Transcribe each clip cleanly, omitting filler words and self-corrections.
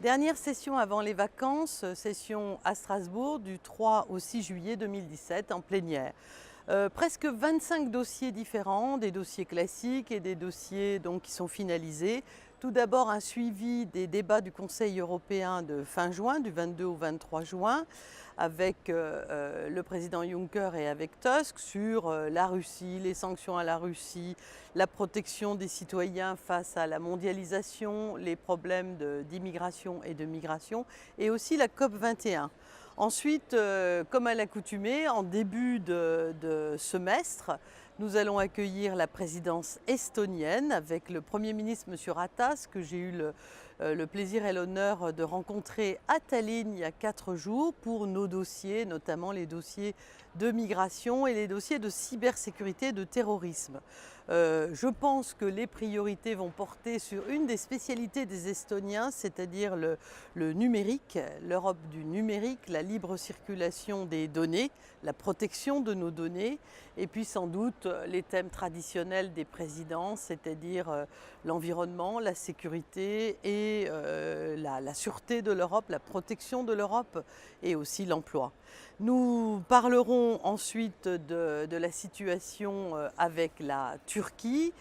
Dernière session avant les vacances, session à Strasbourg du 3 au 6 juillet 2017 en plénière. Presque 25 dossiers différents, des dossiers classiques et des dossiers donc, qui sont finalisés. Tout d'abord un suivi des débats du Conseil européen de fin juin, du 22 au 23 juin, avec le président Juncker et avec Tusk sur la Russie, les sanctions à la Russie, la protection des citoyens face à la mondialisation, les problèmes d'immigration et de migration, et aussi la COP 21. Ensuite, comme à l'accoutumée, en début de semestre, nous allons accueillir la présidence estonienne avec le Premier ministre, M. Ratas, que j'ai eu le plaisir et l'honneur de rencontrer à Tallinn il y a 4 jours pour nos dossiers, notamment les dossiers de migration et les dossiers de cybersécurité et de terrorisme. Je pense que les priorités vont porter sur une des spécialités des Estoniens, c'est-à-dire le numérique, l'Europe du numérique, la libre circulation des données, la protection de nos données, et puis sans doute les thèmes traditionnels des présidents, c'est-à-dire l'environnement, la sécurité et la sûreté de l'Europe, la protection de l'Europe et aussi l'emploi. Nous parlerons ensuite de la situation avec la Turquie.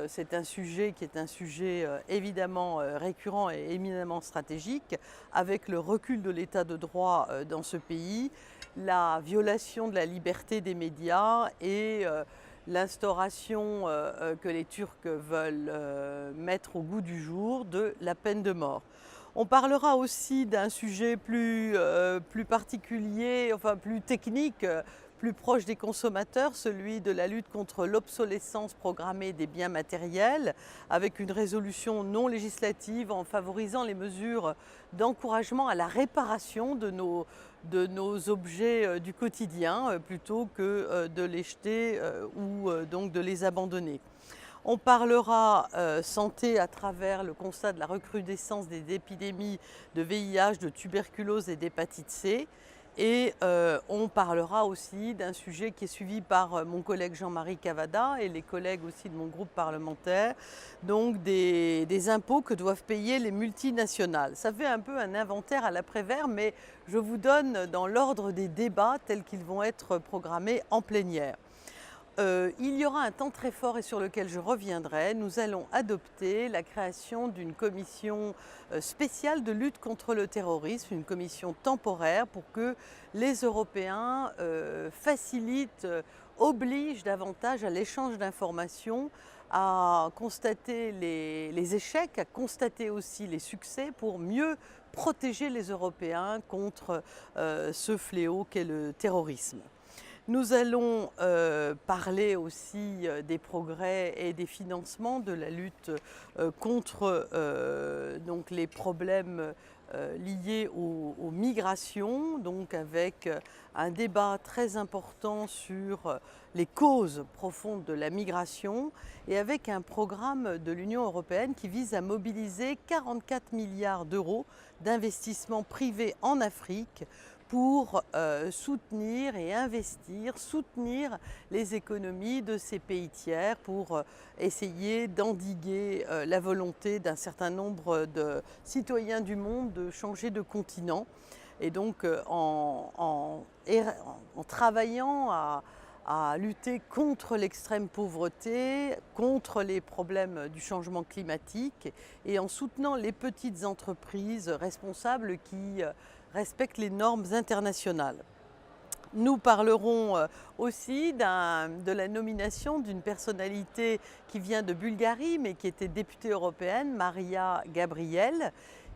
C'est un sujet qui est un sujet évidemment récurrent et éminemment stratégique, avec le recul de l'état de droit dans ce pays, la violation de la liberté des médias et l'instauration que les Turcs veulent mettre au goût du jour de la peine de mort. On parlera aussi d'un sujet plus particulier, enfin plus technique, plus proche des consommateurs, celui de la lutte contre l'obsolescence programmée des biens matériels, avec une résolution non législative en favorisant les mesures d'encouragement à la réparation de nos objets du quotidien, plutôt que de les jeter ou donc de les abandonner. On parlera santé à travers le constat de la recrudescence des épidémies de VIH, de tuberculose et d'hépatite C. Et on parlera aussi d'un sujet qui est suivi par mon collègue Jean-Marie Cavada et les collègues aussi de mon groupe parlementaire, donc des impôts que doivent payer les multinationales. Ça fait un peu un inventaire à l'après-vert, mais je vous donne dans l'ordre des débats tels qu'ils vont être programmés en plénière. Il y aura un temps très fort et sur lequel je reviendrai. Nous allons adopter la création d'une commission spéciale de lutte contre le terrorisme, une commission temporaire pour que les Européens facilitent, obligent davantage à l'échange d'informations, à constater les échecs, à constater aussi les succès pour mieux protéger les Européens contre ce fléau qu'est le terrorisme. Nous allons parler aussi des progrès et des financements de la lutte contre donc les problèmes liés aux migrations, donc avec un débat très important sur les causes profondes de la migration et avec un programme de l'Union européenne qui vise à mobiliser 44 milliards d'euros d'investissements privés en Afrique pour soutenir et investir, soutenir les économies de ces pays tiers pour essayer d'endiguer la volonté d'un certain nombre de citoyens du monde de changer de continent. Et donc en travaillant à lutter contre l'extrême pauvreté, contre les problèmes du changement climatique et en soutenant les petites entreprises responsables qui respectent les normes internationales. Nous parlerons aussi de la nomination d'une personnalité qui vient de Bulgarie mais qui était députée européenne, Maria Gabriel,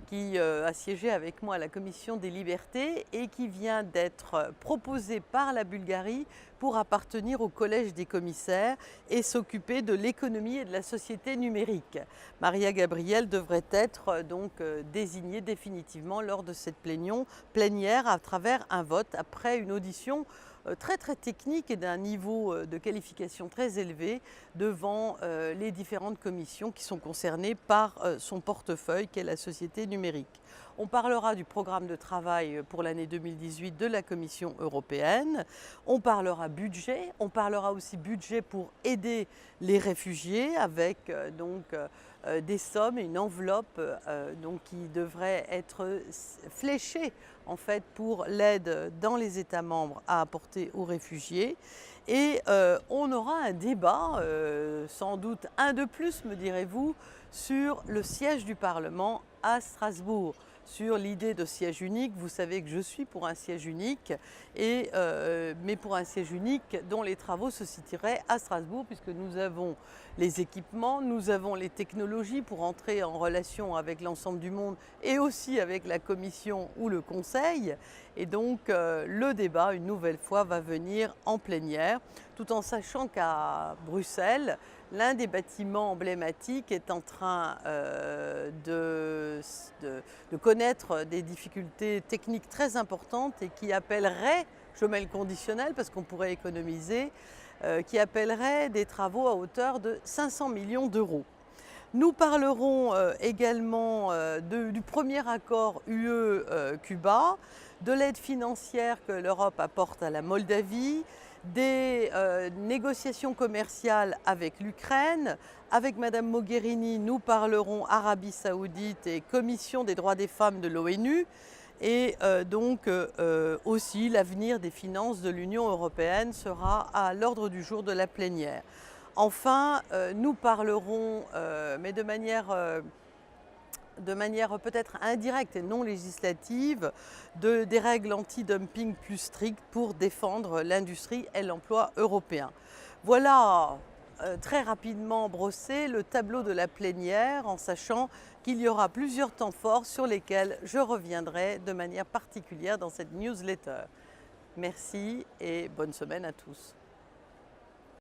qui a siégé avec moi à la Commission des libertés et qui vient d'être proposée par la Bulgarie pour appartenir au Collège des commissaires et s'occuper de l'économie et de la société numérique. Maria Gabriel devrait être donc désignée définitivement lors de cette plénière à travers un vote après une audition très technique et d'un niveau de qualification très élevé devant les différentes commissions qui sont concernées par son portefeuille qu'est la société numérique. On parlera du programme de travail pour l'année 2018 de la Commission européenne, on parlera budget, on parlera aussi budget pour aider les réfugiés avec des sommes, une enveloppe donc qui devrait être fléchée en fait pour l'aide dans les États membres à apporter aux réfugiés. Et on aura un débat, sans doute un de plus, me direz-vous, sur le siège du Parlement à Strasbourg, sur l'idée de siège unique. Vous savez que je suis pour un siège unique, mais pour un siège unique dont les travaux se situeraient à Strasbourg, puisque nous avons les équipements, nous avons les technologies pour entrer en relation avec l'ensemble du monde et aussi avec la Commission ou le Conseil. Et donc le débat, une nouvelle fois, va venir en plénière, tout en sachant qu'à Bruxelles, l'un des bâtiments emblématiques est en train de connaître des difficultés techniques très importantes et qui appellerait, je mets le conditionnel parce qu'on pourrait économiser, qui appellerait des travaux à hauteur de 500 millions d'euros. Nous parlerons également du premier accord UE-Cuba, de l'aide financière que l'Europe apporte à la Moldavie, des négociations commerciales avec l'Ukraine. Avec Madame Mogherini, nous parlerons Arabie Saoudite et Commission des droits des femmes de l'ONU. Et donc aussi l'avenir des finances de l'Union européenne sera à l'ordre du jour de la plénière. Enfin, nous parlerons, mais de manière peut-être indirecte et non législative, des règles anti-dumping plus strictes pour défendre l'industrie et l'emploi européen. Voilà très rapidement brossé le tableau de la plénière, en sachant qu'il y aura plusieurs temps forts sur lesquels je reviendrai de manière particulière dans cette newsletter. Merci et bonne semaine à tous.